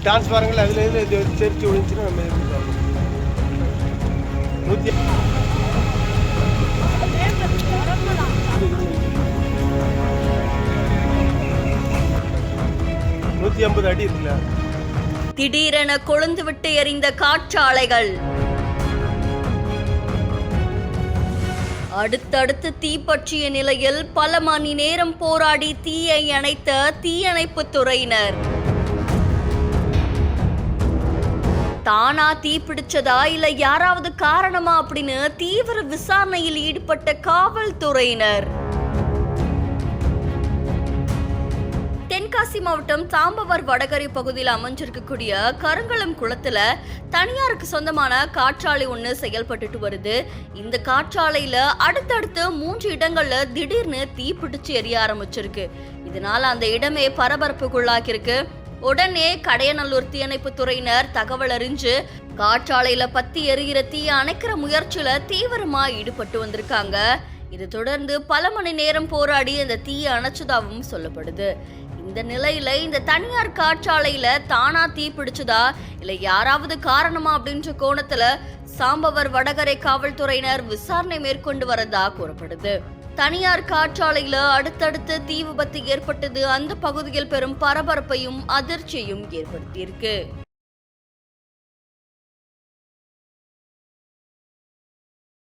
டிரான்ஸ்பாரங்கள் அதுல தெரிச்சு ஒழிச்சுன்னா நம்ம எப்படி 150 அடி இருக்குல்ல. திடீரென கொழுந்து விட்டு எரிந்த காற்றாலைகள், அடுத்தடுத்து தீப்பற்றிய நிலையில் பல மணி நேரம் போராடி தீயை அணைத்த தீயணைப்பு துறையினர். தானா தீப்பிடிச்சதா இல்ல யாராவது காரணமா அப்படின்னு தீவிர விசாரணையில் ஈடுபட்ட காவல்துறையினர். தென்காசி மாவட்டம் தாம்பவர் வடகரை பகுதியில் அமைஞ்சிருக்கக்கூடிய கருங்கலம் குளத்துல தனியாருக்கு சொந்தமான காற்றாலை ஒண்ணு செயல்பட்டு வருது. இந்த காற்றாலையில அடுத்தடுத்து 3 இடங்கள்ல திடீர்னு தீப்பிடிச்சு எரிய ஆரம்பிச்சிருக்கு. இதனால அந்த இடமே பரபரப்புக்குள்ளாக்கிருக்கு. உடனே கடையநல்லூர் தீயணைப்பு துறையினர் தகவல் அறிஞ்சு காற்றாலையில பத்தி எரிகிற தீயை அணைக்கிற முயற்சியில தீவிரமா ஈடுபட்டு வந்திருக்காங்க. இது தொடர்ந்து பல மணி நேரம் போராடி அந்த தீயை அணைச்சதாகவும் சொல்லப்படுது. இந்த நிலையில இந்த தனியார் காற்றாலையில தானா தீ பிடிச்சதா இல்ல யாராவது காரணமா அப்படின்ற கோணத்துல சாம்பவர் வடகரை காவல்துறையினர் விசாரணை மேற்கொண்டு வரதா கூறப்படுது. தனியார் காற்றாலையில அடுத்தடுத்து தீ விபத்து ஏற்பட்டது அந்த பகுதியில் பெரும் பரபரப்பையும் அதிர்ச்சியையும் ஏற்படுத்தியிருக்கு.